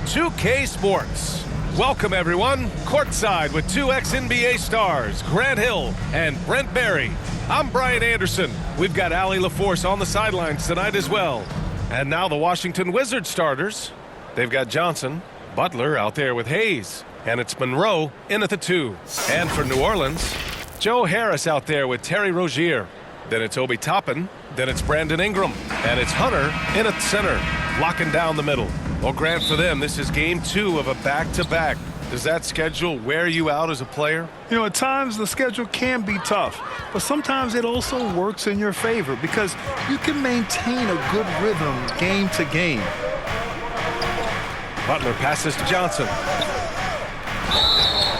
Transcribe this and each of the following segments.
2K Sports. Welcome, everyone. Courtside with two ex-NBA stars, Grant Hill and Brent Barry. I'm Brian Anderson. We've got Allie LaForce on the sidelines tonight as well. And now the Washington Wizards starters. They've got Johnson, Butler out there with Hayes, and it's Monroe in at the 2. And for New Orleans, Joe Harris out there with Terry Rozier. Then it's Obi Toppin. Then it's Brandon Ingram. And it's Hunter in at center, locking down the middle. Well, Grant, for them, this is game 2 of a back-to-back. Does that schedule wear you out as a player? You know, at times the schedule can be tough, but sometimes it also works in your favor because you can maintain a good rhythm game to game. Butler passes to Johnson.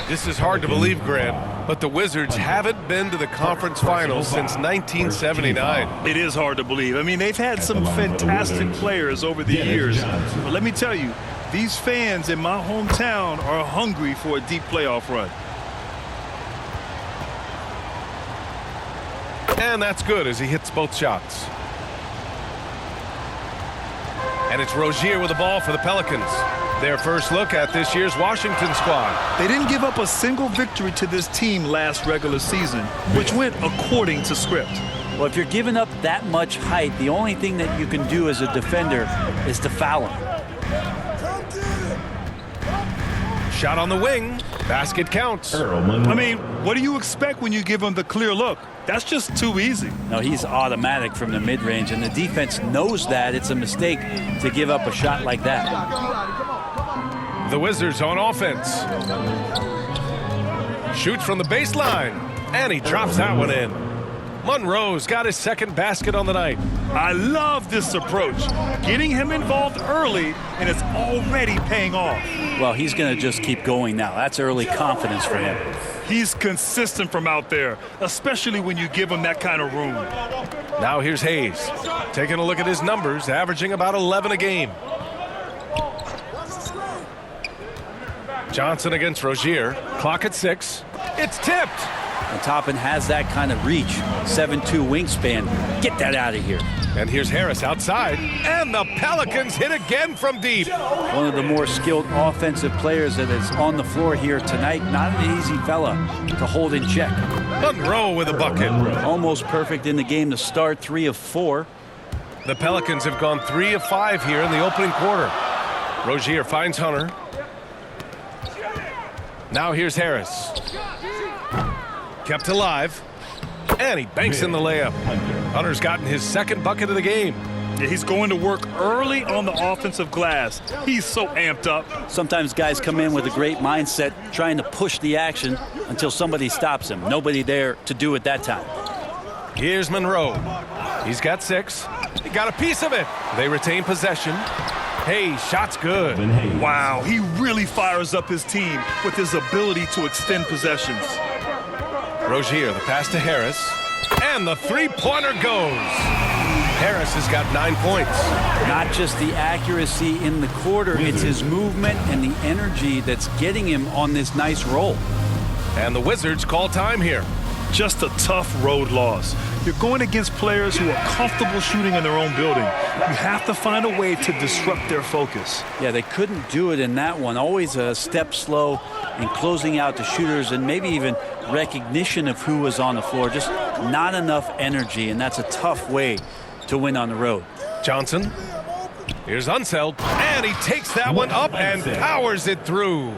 This is hard to believe, Grant, but the Wizards haven't been to the conference finals since 1979. It is hard to believe. I mean, they've had some fantastic players over the years. But let me tell you, these fans in my hometown are hungry for a deep playoff run. And that's good as he hits both shots. And it's Rozier with the ball for the Pelicans. Their first look at this year's Washington squad. They didn't give up a single victory to this team last regular season, which went according to script. Well, if you're giving up that much height, the only thing that you can do as a defender is to foul him. Shot on the wing. Basket counts. I mean, what do you expect when you give him the clear look? That's just too easy. No, he's automatic from the mid-range, and the defense knows that it's a mistake to give up a shot like that. The Wizards on offense. Shoots from the baseline, and he drops that one in. Monroe's got his second basket on the night. I love this approach. Getting him involved early, and it's already paying off. Well, he's going to just keep going now. That's early confidence for him. He's consistent from out there, especially when you give him that kind of room. Now here's Hayes. Taking a look at his numbers, averaging about 11 a game. Johnson against Rozier. Clock at 6. It's tipped. And Toppin has that kind of reach. 7'2" wingspan. Get that out of here. And here's Harris outside. And the Pelicans hit again from deep. One of the more skilled offensive players that is on the floor here tonight. Not an easy fella to hold in check. Monroe with a bucket. Almost perfect in the game to start. 3 of 4. The Pelicans have gone 3 of 5 here in the opening quarter. Rozier finds Hunter. Now here's Harris. Kept alive. And he banks in the layup. Hunter's gotten his second bucket of the game. Yeah, he's going to work early on the offensive glass. He's so amped up. Sometimes guys come in with a great mindset trying to push the action until somebody stops him. Nobody there to do it that time. Here's Monroe. He's got 6. He got a piece of it. They retain possession. Hey, shot's good. Wow, he really fires up his team with his ability to extend possessions. Rozier, the pass to Harris. And the three-pointer goes. Harris has got 9 points. Not just the accuracy in the quarter, it's his movement and the energy that's getting him on this nice roll. And the Wizards call time here. Just a tough road loss. You're going against players who are comfortable shooting in their own building. You have to find a way to disrupt their focus. Yeah, they couldn't do it in that one. Always a step slow in closing out the shooters and maybe even recognition of who was on the floor. Just not enough energy, and that's a tough way to win on the road. Johnson. Here's Unseld, and he takes that one up and powers it through.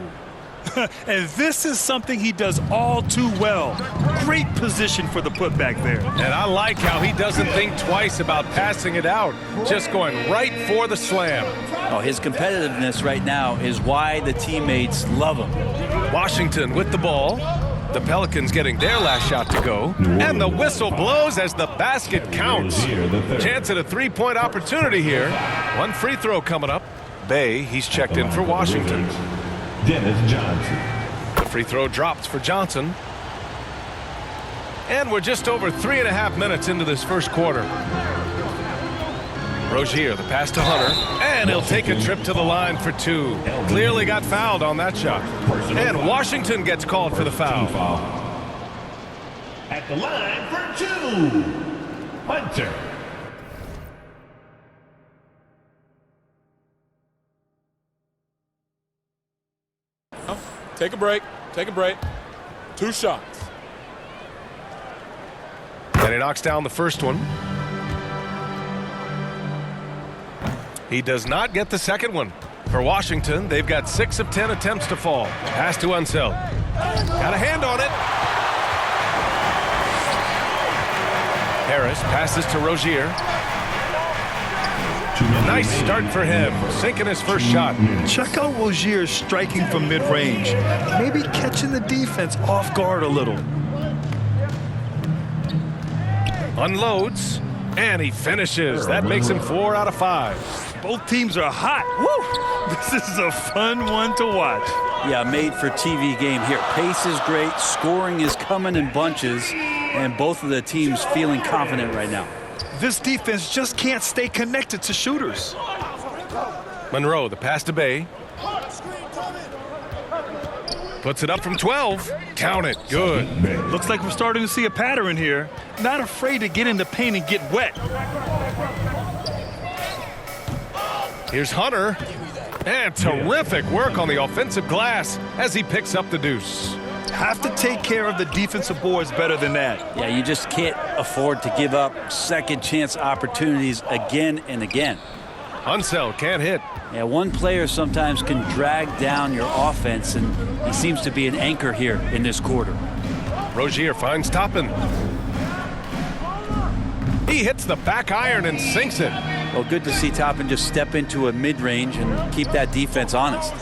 And this is something he does all too well. Great position for the putback there. And I like how he doesn't think twice about passing it out, just going right for the slam. Oh, his competitiveness right now is why the teammates love him. Washington with the ball. The Pelicans getting their last shot to go. And the whistle blows as the basket counts. Chance at a three-point opportunity here. One free throw coming up. Bay, he's checked in for Washington. Dennis Johnson. The free throw drops for Johnson. And we're just over 3.5 minutes into this first quarter. Rozier, the pass to Hunter. And he'll take a trip to the line for 2. Clearly got fouled on that shot. And Washington gets called for the foul. At the line for 2, Hunter. Take a break. Take a break. 2 shots. And he knocks down the first one. He does not get the second one. For Washington, they've got 6 of 10 attempts to fall. Pass to Unseld. Got a hand on it. Harris passes to Rozier. Nice start for him, sinking his first shot. Check out Rozier striking from mid-range. Maybe catching the defense off guard a little. Unloads, and he finishes. That makes him 4 out of 5. Both teams are hot. Woo! This is a fun one to watch. Yeah, made for TV game here. Pace is great, scoring is coming in bunches, and both of the teams feeling confident right now. This defense just can't stay connected to shooters. Monroe, the pass to Bay. Puts it up from 12. Count it. Good. Looks like we're starting to see a pattern here. Not afraid to get in the paint and get wet. Here's Hunter. And terrific work on the offensive glass as he picks up the deuce. Have to take care of the defensive boards better than that. Yeah, you just can't afford to give up second chance opportunities again and again. Unseld can't hit. Yeah, one player sometimes can drag down your offense, and he seems to be an anchor here in this quarter. Rozier finds Toppin. He hits the back iron and sinks it. Well, good to see Toppin just step into a mid-range and keep that defense honest.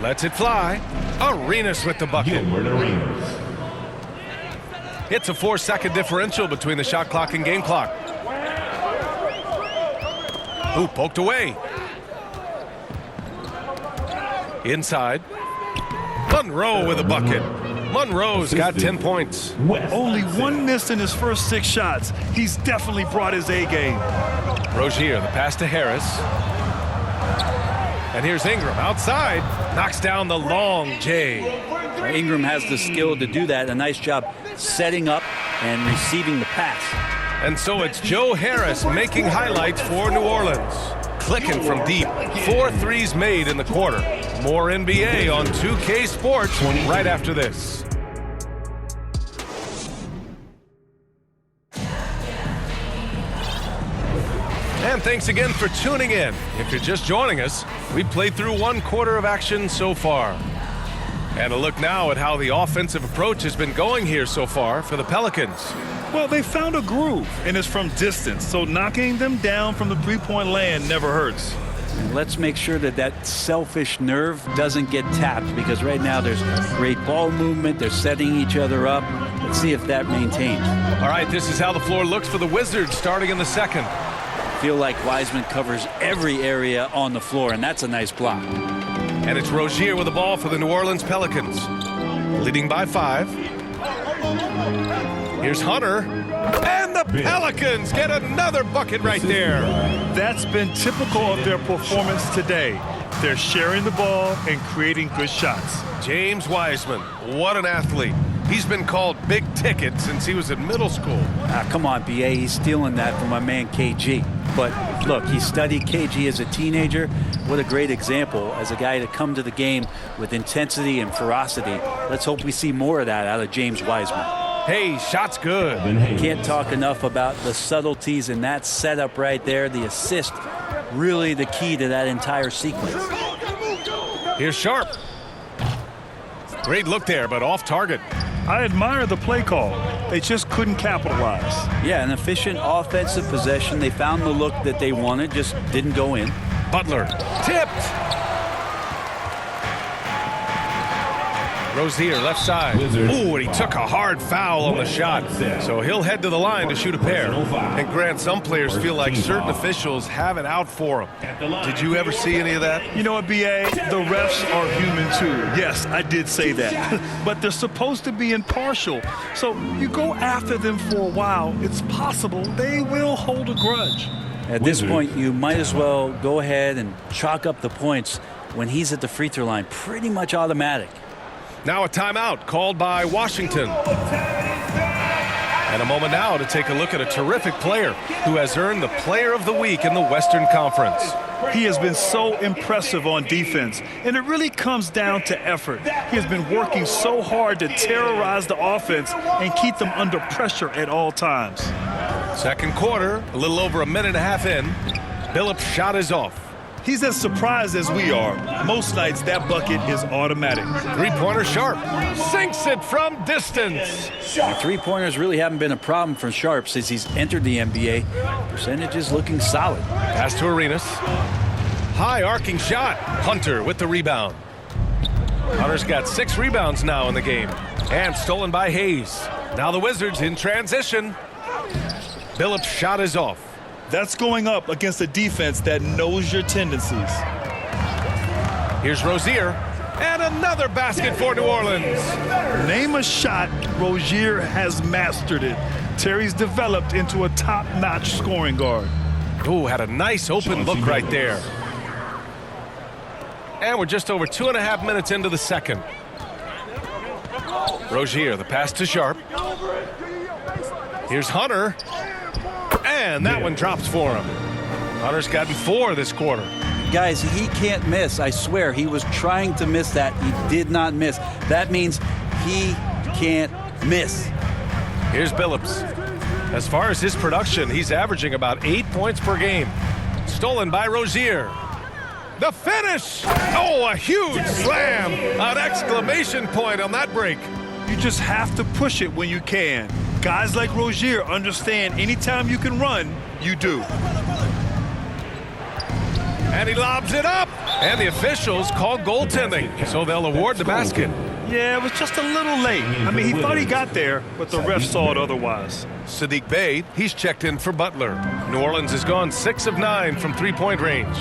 Lets it fly. Arenas with the bucket. It's a 4-second differential between the shot clock and game clock. Ooh, poked away. Inside. Monroe with a bucket. Monroe's got 10 points. Only 1 miss in his first 6 shots. He's definitely brought his A game. Rozier, the pass to Harris. And here's Ingram outside. Knocks down the long J. Ingram has the skill to do that. A nice job setting up and receiving the pass. And so it's Joe Harris making highlights for New Orleans. Clicking from deep. 4 threes made in the quarter. More NBA on 2K Sports right after this. And thanks again for tuning in. If you're just joining us, we played through 1 quarter of action so far. And a look now at how the offensive approach has been going here so far for the Pelicans. Well, they found a groove, and it's from distance, so knocking them down from the three-point land never hurts. And let's make sure that that selfish nerve doesn't get tapped, because right now there's great ball movement. They're setting each other up. Let's see if that maintains. All right, this is how the floor looks for the Wizards starting in the second. Feel like Wiseman covers every area on the floor, and that's a nice block. And it's Rozier with the ball for the New Orleans Pelicans. Leading by 5. Here's Hunter. And the Pelicans get another bucket right there. That's been typical of their performance today. They're sharing the ball and creating good shots. James Wiseman, what an athlete. He's been called big ticket since he was in middle school. Come on, B.A. He's stealing that from my man KG. But look, he studied KG as a teenager. What a great example as a guy to come to the game with intensity and ferocity. Let's hope we see more of that out of James Wiseman. Hey, shot's good. Can't talk enough about the subtleties in that setup right there. The assist, really the key to that entire sequence. Here's Sharp. Great look there, but off target. I admire the play call. They just couldn't capitalize. Yeah, an efficient offensive possession. They found the look that they wanted, just didn't go in. Butler tipped. Rozier left side. Ooh, and he took a hard foul on the shot. So he'll head to the line to shoot a pair. And Grant, some players feel like certain officials have it out for them. Did you ever see any of that? You know what, B.A.? The refs are human too. Yes, I did say that. But they're supposed to be impartial. So you go after them for a while, it's possible they will hold a grudge. At this point, you might as well go ahead and chalk up the points when he's at the free throw line. Pretty much automatic. Now a timeout called by Washington. And a moment now to take a look at a terrific player who has earned the Player of the Week in the Western Conference. He has been so impressive on defense, and it really comes down to effort. He has been working so hard to terrorize the offense and keep them under pressure at all times. Second quarter, a little over a minute and a half in. Billups' shot is off. He's as surprised as we are. Most nights, that bucket is automatic. Three-pointer Sharp sinks it from distance. The three-pointers really haven't been a problem for Sharp since he's entered the NBA. Percentages looking solid. Pass to Arenas. High arcing shot. Hunter with the rebound. Hunter's got 6 rebounds now in the game. And stolen by Hayes. Now the Wizards in transition. Billups' shot is off. That's going up against a defense that knows your tendencies. Here's Rozier. And another basket for New Orleans. Name a shot, Rozier has mastered it. Terry's developed into a top-notch scoring guard. Ooh, had a nice open look right there. And we're just over 2.5 minutes into the second. Rozier, the pass to Sharp. Here's Hunter. And that one drops for him. Hunter's gotten 4 this quarter. Guys, he can't miss. I swear, he was trying to miss that. He did not miss. That means he can't miss. Here's Billups. As far as his production, he's averaging about 8 points per game. Stolen by Rozier. The finish! Oh, a huge slam! An exclamation point on that break. You just have to push it when you can. Guys like Rozier understand anytime you can run, you do. And he lobs it up. And the officials call goaltending, so they'll award the basket. Yeah, it was just a little late. I mean, he thought he got there, but the ref saw it otherwise. Sadiq Bey, he's checked in for Butler. New Orleans has gone 6 of 9 from three-point range.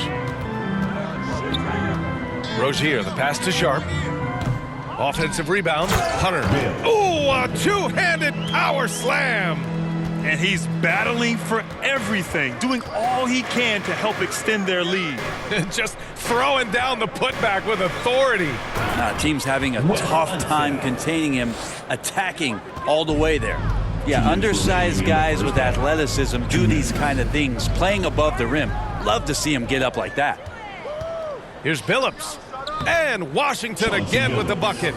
Rozier, the pass to Sharp. Offensive rebound, Hunter. Ooh, a two-handed power slam. And he's battling for everything, doing all he can to help extend their lead. Just throwing down the putback with authority. Team's having a tough time containing him, attacking all the way there. Yeah, undersized guys with athleticism do these kind of things, playing above the rim. Love to see him get up like that. Here's Billups. And Washington again with the bucket.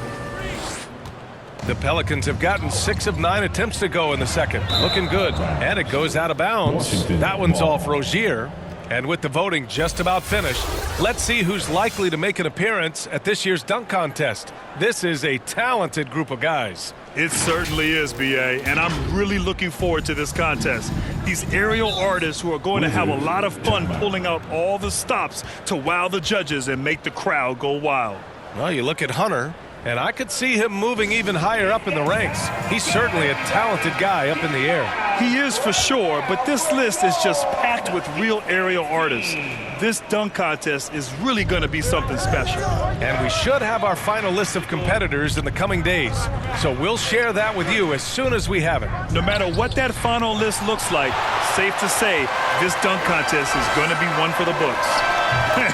The Pelicans have gotten 6 of 9 attempts to go in the second. Looking good. And it goes out of bounds. That one's off Rozier. And with the voting just about finished, let's see who's likely to make an appearance at this year's dunk contest. This is a talented group of guys. It certainly is, B.A., and I'm really looking forward to this contest. These aerial artists who are going to have a lot of fun pulling out all the stops to wow the judges and make the crowd go wild. Well, you look at Hunter, and I could see him moving even higher up in the ranks. He's certainly a talented guy up in the air. He is for sure, but this list is just packed with real aerial artists. This dunk contest is really going to be something special. And we should have our final list of competitors in the coming days. So we'll share that with you as soon as we have it. No matter what that final list looks like, safe to say this dunk contest is going to be one for the books.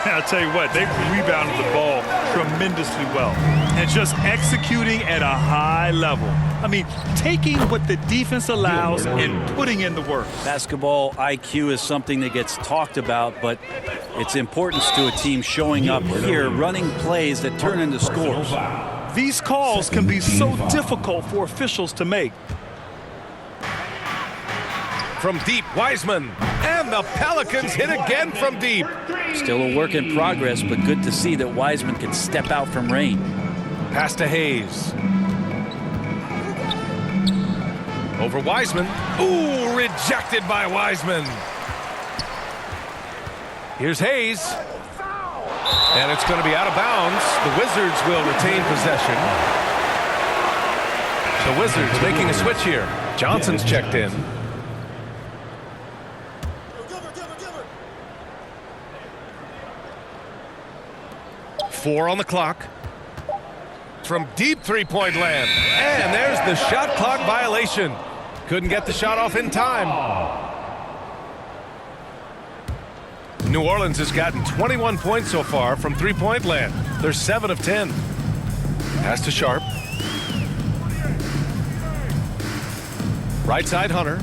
I'll tell you what, they've rebounded the ball tremendously well and just executing at a high level. I mean, taking what the defense allows and putting in the work. Basketball IQ is something that gets talked about, but its importance to a team showing up here, running plays that turn into scores. These calls can be so difficult for officials to make. From deep, Wiseman. And the Pelicans hit again from deep. Still a work in progress, but good to see that Wiseman can step out from rain. Pass to Hayes. Over Wiseman. Ooh, rejected by Wiseman. Here's Hayes. And it's going to be out of bounds. The Wizards will retain possession. The Wizards making a switch here. Johnson's checked in. Four on the clock. From deep three-point land. And there's the shot clock violation. Couldn't get the shot off in time. New Orleans has gotten 21 points so far from three-point land. They're 7 of 10. Pass to Sharp. Right side Hunter.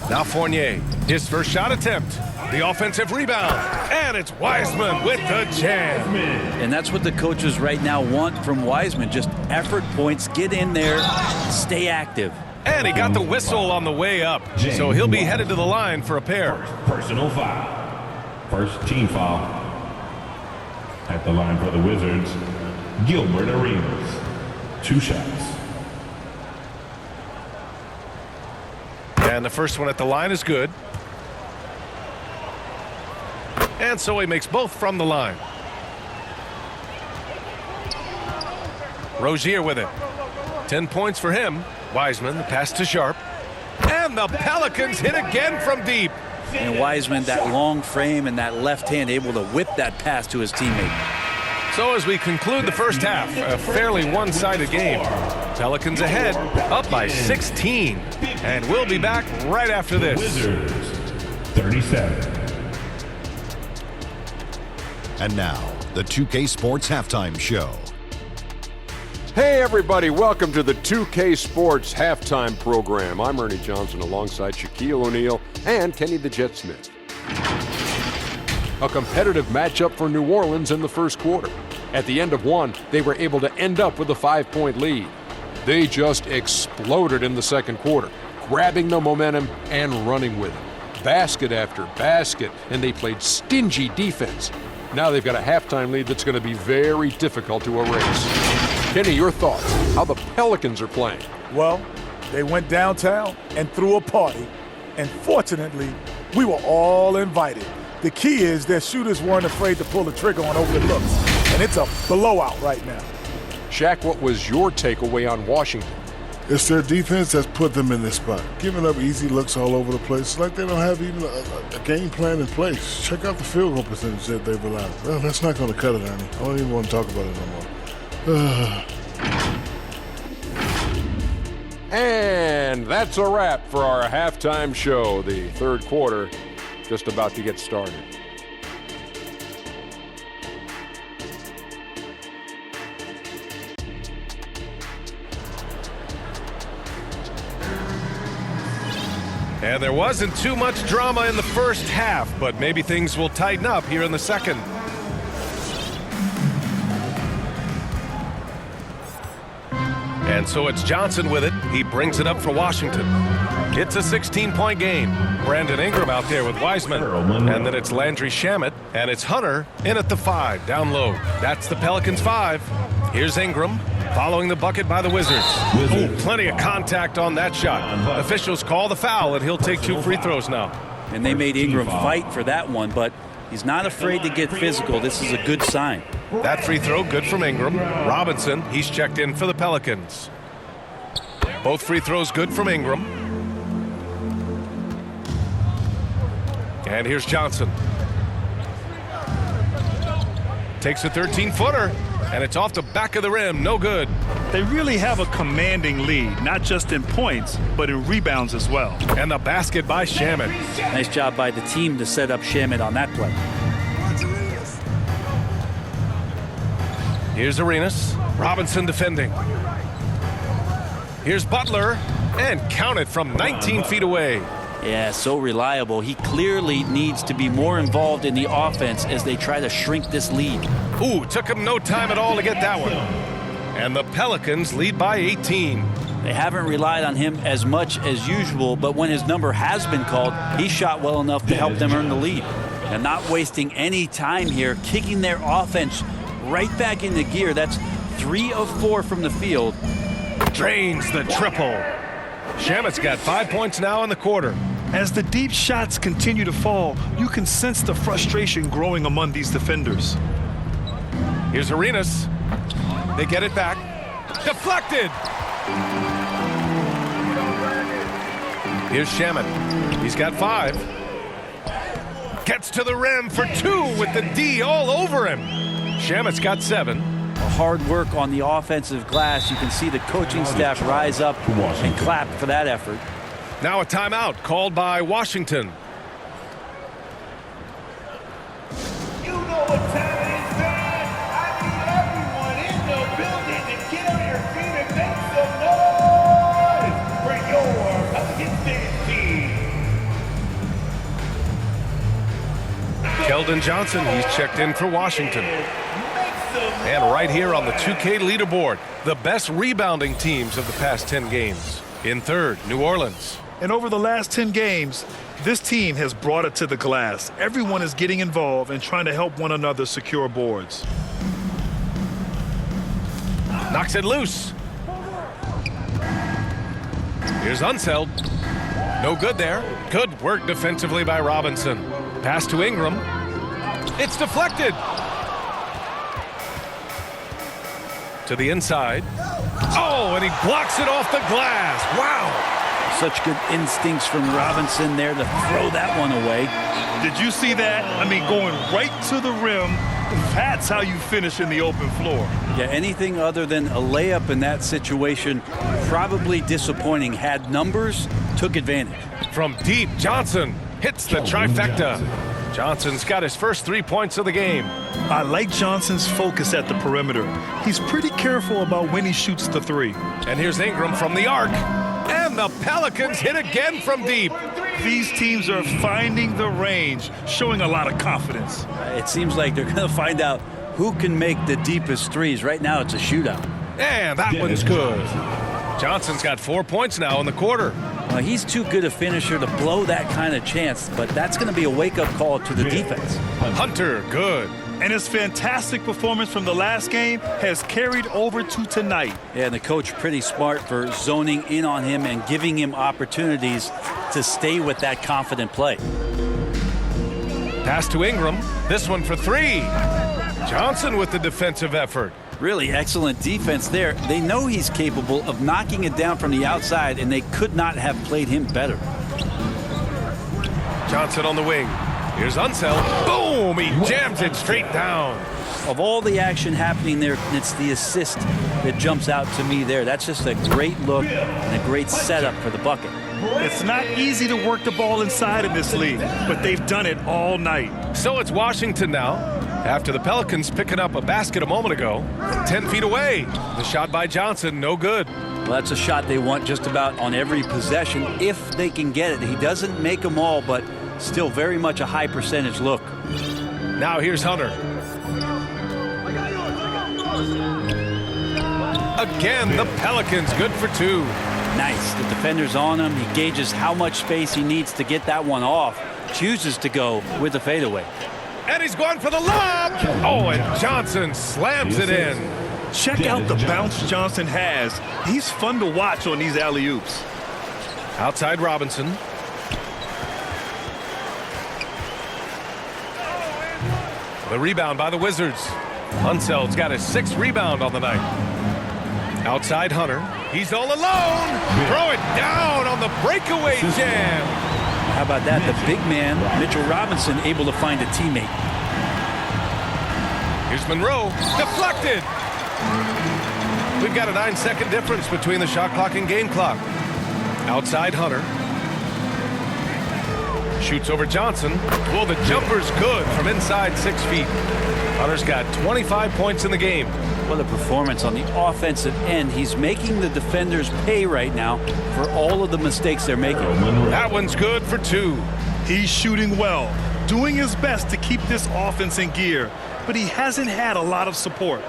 Now Fournier. His first shot attempt. The offensive rebound. And it's Wiseman with the jam. And that's what the coaches right now want from Wiseman. Just effort points, get in there, stay active. And he got the whistle on the way up. So he'll be headed to the line for a pair. Personal foul. First team foul. At the line for the Wizards, Gilbert Arenas. 2 shots. And the first one at the line is good. And so he makes both from the line. Rozier with it. 10 points for him. Wiseman, the pass to Sharp. And the Pelicans hit again from deep. And Wiseman, that long frame and that left hand, able to whip that pass to his teammate. So as we conclude the first half, a fairly one-sided game. Pelicans ahead, up by 16. And we'll be back right after this. Wizards, 37. And now, the 2K Sports Halftime Show. Hey everybody, welcome to the 2K Sports Halftime Program. I'm Ernie Johnson alongside Shaquille O'Neal and Kenny the Jet Smith. A competitive matchup for New Orleans in the first quarter. At the end of one, they were able to end up with a 5-point lead. They just exploded in the second quarter, grabbing the momentum and running with it. Basket after basket, and they played stingy defense. Now they've got a halftime lead that's going to be very difficult to erase. Kenny, your thoughts? How the Pelicans are playing? Well, they went downtown and threw a party, and fortunately, we were all invited. The key is their shooters weren't afraid to pull the trigger on open looks, and it's a blowout right now. Shaq, what was your takeaway on Washington? It's their defense that's put them in this spot. Giving up easy looks all over the place. It's like they don't have even a game plan in place. Check out the field goal percentage that they've allowed. Well, that's not going to cut it, Ernie. I don't even want to talk about it no more. And that's a wrap for our halftime show. The third quarter just about to get started. And there wasn't too much drama in the first half, but maybe things will tighten up here in the second. And so it's Johnson with it. He brings it up for Washington. It's a 16-point game. Brandon Ingram out there with Wiseman. And then it's Landry Shamet. And it's Hunter in at the 5, down low. That's the Pelicans 5. Here's Ingram following the bucket by the Wizards. Oh, plenty of contact on that shot. Officials call the foul, and he'll take 2 free throws now. And they made Ingram fight for that one, but he's not afraid to get physical. This is a good sign. That free throw good from Ingram. Robinson, he's checked in for the Pelicans. Both free throws good from Ingram. And here's Johnson. Takes a 13-footer, and it's off the back of the rim. No good. They really have a commanding lead, not just in points, but in rebounds as well. And the basket by Shamet. Nice job by the team to set up Shamet on that play. Here's Arenas. Robinson defending. Here's Butler. And count it from 19 feet away. Yeah, so reliable. He clearly needs to be more involved in the offense as they try to shrink this lead. Ooh, took him no time at all to get that one. And the Pelicans lead by 18. They haven't relied on him as much as usual, but when his number has been called, he shot well enough to help them earn the lead. And not wasting any time here, kicking their offense right back into gear. That's 3 of 4 from the field. Drains the triple. Shamet's got 5 points now in the quarter. As the deep shots continue to fall, you can sense the frustration growing among these defenders. Here's Arenas. They get it back. Deflected. Here's Shamet. He's got 5. Gets to the rim for 2 with the D all over him. Shamet's got 7. Hard work on the offensive glass. You can see the coaching staff rise up and clap for that effort. Now a timeout called by Washington. You know what time it is, man. I need everyone in the building to get on your feet and make some noise for your Pelicans team. Keldon Johnson, he's checked in for Washington. And right here on the 2K leaderboard, the best rebounding teams of the past 10 games. In third, New Orleans. And over the last 10 games, this team has brought it to the glass. Everyone is getting involved and trying to help one another secure boards. Knocks it loose. Here's Unseld. No good there. Good work defensively by Robinson. Pass to Ingram. It's deflected. To the inside. Oh, and he blocks it off the glass. Wow. Such good instincts from Robinson there to throw that one away. Did you see that? I mean, going right to the rim. That's how you finish in the open floor. Yeah, anything other than a layup in that situation, probably disappointing. Had numbers, took advantage. From deep, Johnson hits the trifecta. Johnson's got his first 3 points of the game. I like Johnson's focus at the perimeter. He's pretty careful about when he shoots the three. And here's Ingram from the arc. And the Pelicans hit again from deep. These teams are finding the range, showing a lot of confidence. It seems like they're going to find out who can make the deepest threes. Right now, it's a shootout. And that one's good. Johnson's got 4 points now in the quarter. Well, he's too good a finisher to blow that kind of chance, but that's going to be a wake-up call to the defense. Hunter, good. And his fantastic performance from the last game has carried over to tonight. Yeah, and the coach pretty smart for zoning in on him and giving him opportunities to stay with that confident play. Pass to Ingram. This one for three. Johnson with the defensive effort. Really excellent defense there. They know he's capable of knocking it down from the outside, and they could not have played him better. Johnson on the wing. Here's Unseld. Boom! He jams it straight down. Of all the action happening there, it's the assist that jumps out to me there. That's just a great look and a great setup for the bucket. It's not easy to work the ball inside in this league, but they've done it all night. So it's Washington now. After the Pelicans picking up a basket a moment ago, 10 feet away. The shot by Johnson, no good. Well, that's a shot they want just about on every possession if they can get it. He doesn't make them all, but still very much a high percentage look. Now here's Hunter. Again, the Pelicans good for two. Nice. The defender's on him. He gauges how much space he needs to get that one off. Chooses to go with the fadeaway. And he's going for the lob. Oh, and Johnson slams it in. Check out the bounce Johnson has. He's fun to watch on these alley-oops. Outside Robinson. The rebound by the Wizards. Unseld's got his 6th rebound on the night. Outside Hunter. He's all alone. Throw it down on the breakaway jam. How about that? The big man, Mitchell Robinson, able to find a teammate. Here's Monroe. Deflected. We've got a 9-second difference between the shot clock and game clock. Outside Hunter. Shoots over Johnson. Well, the jumper's good from inside 6 feet. Hunter's got 25 points in the game. What a performance on the offensive end. He's making the defenders pay right now for all of the mistakes they're making. That one's good for two. He's shooting well, doing his best to keep this offense in gear, but he hasn't had a lot of support.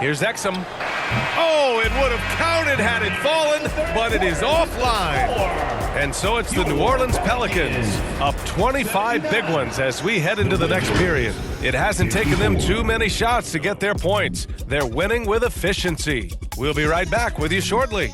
Here's Exum. Oh, it would have counted had it fallen, but it is offline. And so it's the New Orleans Pelicans up 25 big ones as we head into the next period. It hasn't taken them too many shots to get their points. They're winning with efficiency. We'll be right back with you shortly.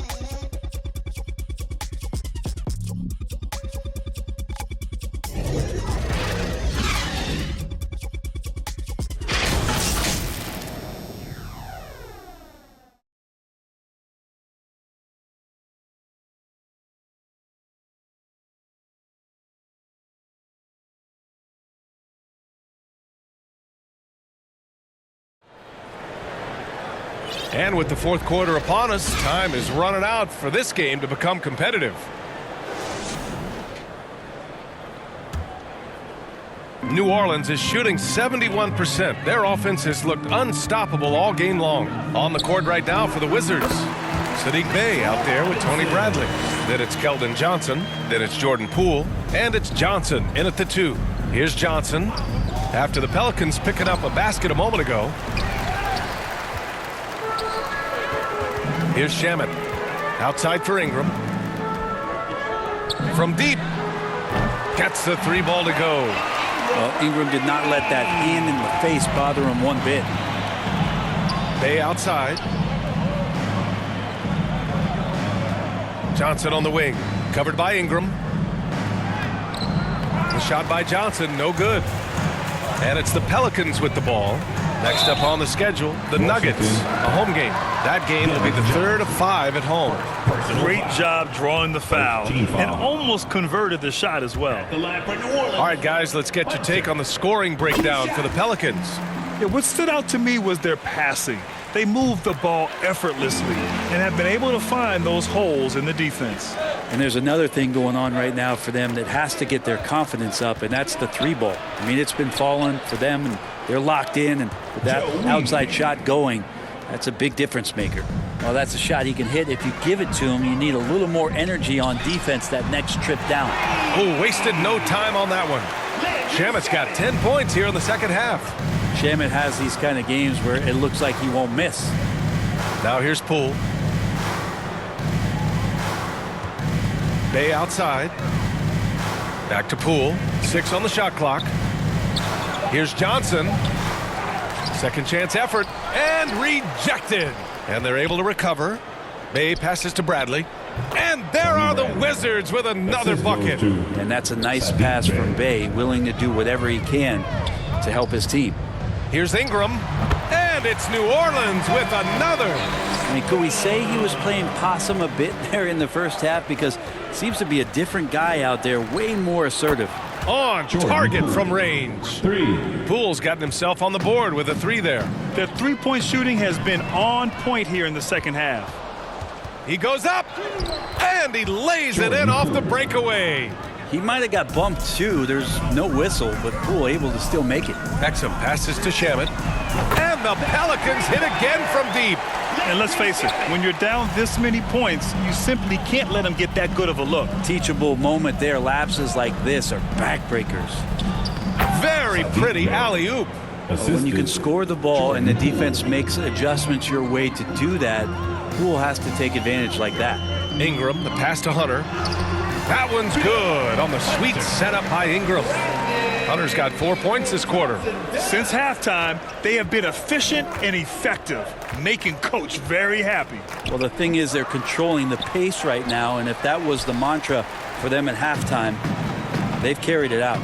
And with the fourth quarter upon us, time is running out for this game to become competitive. New Orleans is shooting 71%. Their offense has looked unstoppable all game long. On the court right now for the Wizards. Sadiq Bey out there with Tony Bradley. Then it's Keldon Johnson. Then it's Jordan Poole. And it's Johnson in at the 2. Here's Johnson after the Pelicans picking up a basket a moment ago. Here's Shamet outside for Ingram. From deep. Gets the 3 ball to go. Well, Ingram did not let that hand in the face bother him one bit. Bey outside. Johnson on the wing. Covered by Ingram. The shot by Johnson, no good. And it's the Pelicans with the ball. Next up on the schedule, the Nuggets, a home game. That game will be the 3rd of 5 at home. Great job drawing the foul and almost converted the shot as well. All right, guys, let's get your take on the scoring breakdown for the Pelicans. Yeah, what stood out to me was their passing. They moved the ball effortlessly and have been able to find those holes in the defense. And there's another thing going on right now for them that has to get their confidence up, and that's the 3 ball. I mean, it's been falling for them, and they're locked in, and with that outside shot going, that's a big difference maker. Well, that's a shot he can hit. If you give it to him, you need a little more energy on defense that next trip down. Oh, wasted no time on that one. Shamet's got 10 points here in the second half. Shamet has these kind of games where it looks like he won't miss. Now here's Poole. Bey outside. Back to Poole. 6 on the shot clock. Here's Johnson. Second chance effort. And rejected. And they're able to recover. Bey passes to Bradley. And there are the Wizards with another bucket. And that's a nice pass from Bey, willing to do whatever he can to help his team. Here's Ingram. And it's New Orleans with another. I mean, could we say he was playing possum a bit there in the first half? Because it seems to be a different guy out there, way more assertive. On target from range. 3. Poole's gotten himself on the board with a 3 there. Their 3-point shooting has been on point here in the second half. He goes up, and he lays it in off the breakaway. He might have got bumped too. There's no whistle, but Poole able to still make it. Exum passes to Shamet, and the Pelicans hit again from deep. And let's face it, when you're down this many points, you simply can't let them get that good of a look. Teachable moment there. Lapses like this are backbreakers. Very pretty alley-oop. When you can score the ball and the defense makes adjustments your way to do that, Poole has to take advantage like that. Ingram, the pass to Hunter. That one's good on the sweet setup by Ingram. Hunter's got 4 points this quarter. Since halftime, they have been efficient and effective, making Coach very happy. Well, the thing is, they're controlling the pace right now, and if that was the mantra for them at halftime, they've carried it out.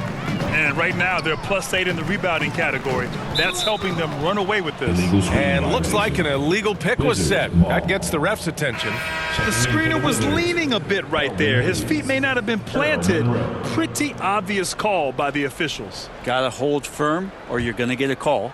And right now, they're +8 in the rebounding category. That's helping them run away with this. And looks like an illegal pick was set. That gets the ref's attention. The screener was leaning a bit right there. His feet may not have been planted. Pretty obvious call by the officials. Gotta hold firm or you're gonna get a call.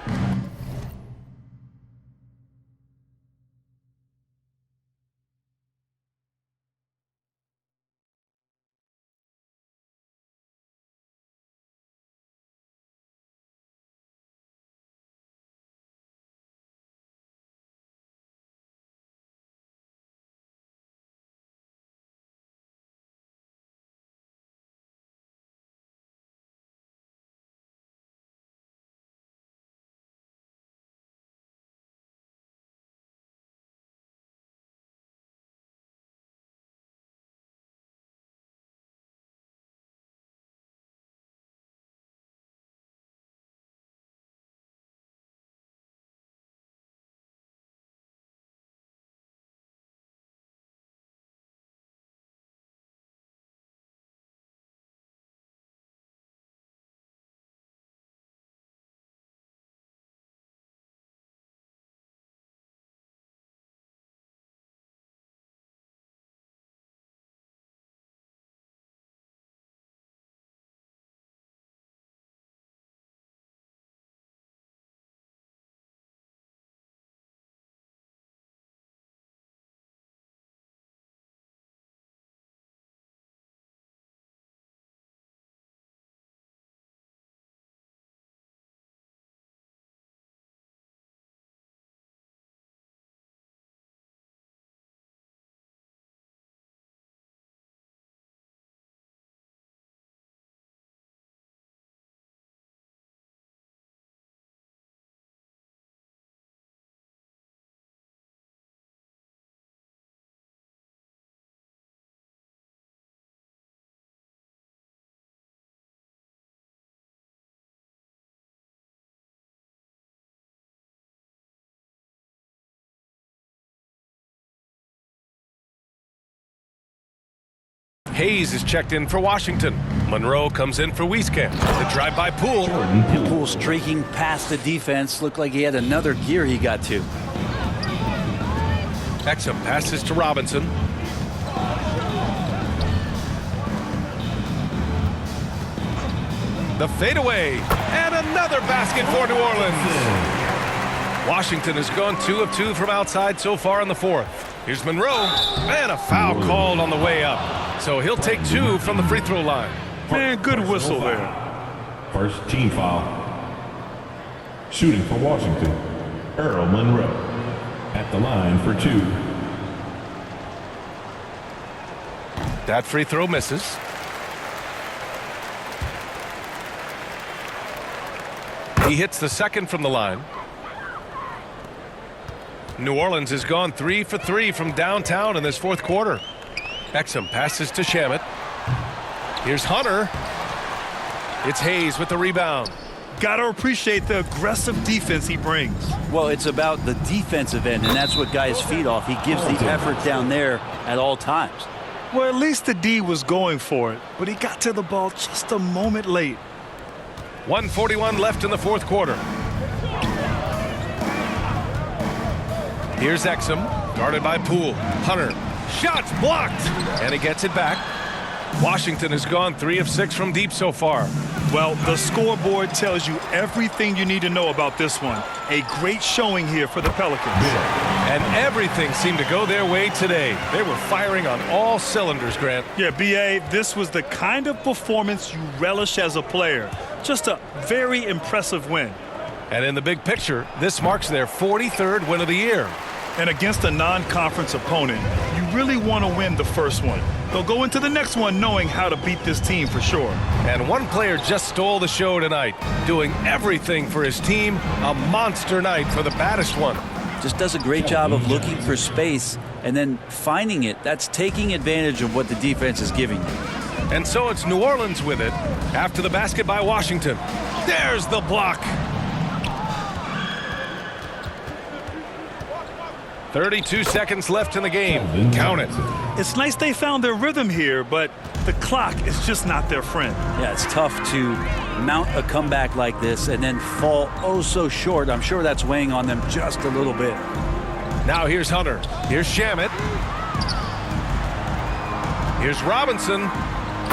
Hayes is checked in for Washington. Monroe comes in for Wieskamp. The drive by Poole. And Poole streaking past the defense. Looked like he had another gear he got to. Exum passes to Robinson. The fadeaway, and another basket for New Orleans. Washington has gone 2 of 2 from outside so far in the fourth. Here's Monroe, and a foul called on the way up. So he'll take 2 from the free throw line. Man, good whistle there. First team foul. Shooting for Washington, Earl Monroe at the line for 2. That free throw misses. He hits the second from the line. New Orleans has gone 3 for 3 from downtown in this fourth quarter. Exum passes to Shamet. Here's Hunter. It's Hayes with the rebound. Gotta appreciate the aggressive defense he brings. Well, it's about the defensive end, and that's what guys feed off. He gives the effort down there at all times. Well, at least the D was going for it, but he got to the ball just a moment late. 1:41 left in the fourth quarter. Here's Exum, guarded by Poole. Hunter, shots blocked, and he gets it back. Washington has gone 3 of 6 from deep so far. Well, the scoreboard tells you everything you need to know about this one. A great showing here for the Pelicans. And everything seemed to go their way today. They were firing on all cylinders, Grant. Yeah, B.A., this was the kind of performance you relish as a player. Just a very impressive win. And in the big picture, this marks their 43rd win of the year. And against a non-conference opponent, you really want to win the first one. They'll go into the next one knowing how to beat this team for sure. And one player just stole the show tonight, doing everything for his team. A monster night for the baddest one. Just does a great job of looking for space and then finding it. That's taking advantage of what the defense is giving you. And so it's New Orleans with it after the basket by Washington. There's the block. 32 seconds left in the game. Count it. It's nice they found their rhythm here, but the clock is just not their friend. Yeah, it's tough to mount a comeback like this and then fall oh so short. I'm sure that's weighing on them just a little bit. Now here's Hunter. Here's Shamet. Here's Robinson.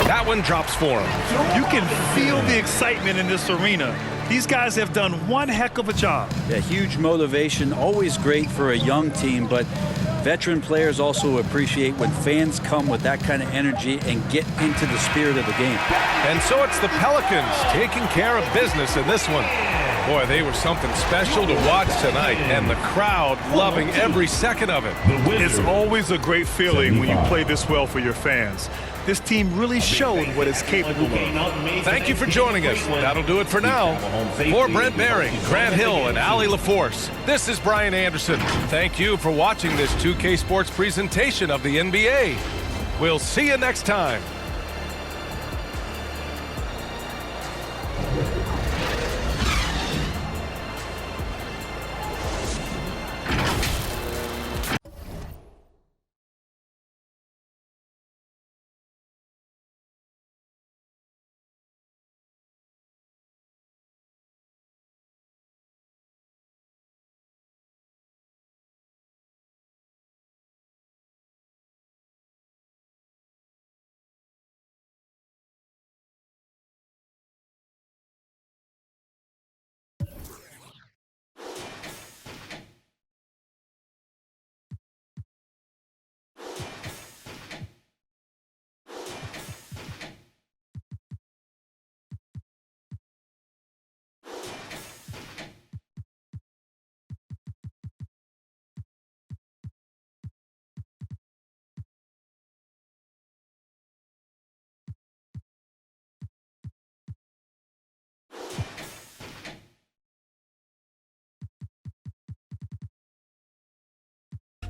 That one drops for him. You can feel the excitement in this arena. These guys have done one heck of a job. Yeah, huge motivation, always great for a young team, but veteran players also appreciate when fans come with that kind of energy and get into the spirit of the game. And so it's the Pelicans taking care of business in this one. Boy, they were something special to watch tonight, and the crowd loving every second of it. It's always a great feeling when you play this well for your fans. This team really showed what it's capable of. Thank you for joining us. That'll do it for now. For Brent Barry, Grant Hill, and Allie LaForce, this is Brian Anderson. Thank you for watching this 2K Sports presentation of the NBA. We'll see you next time.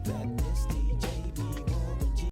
That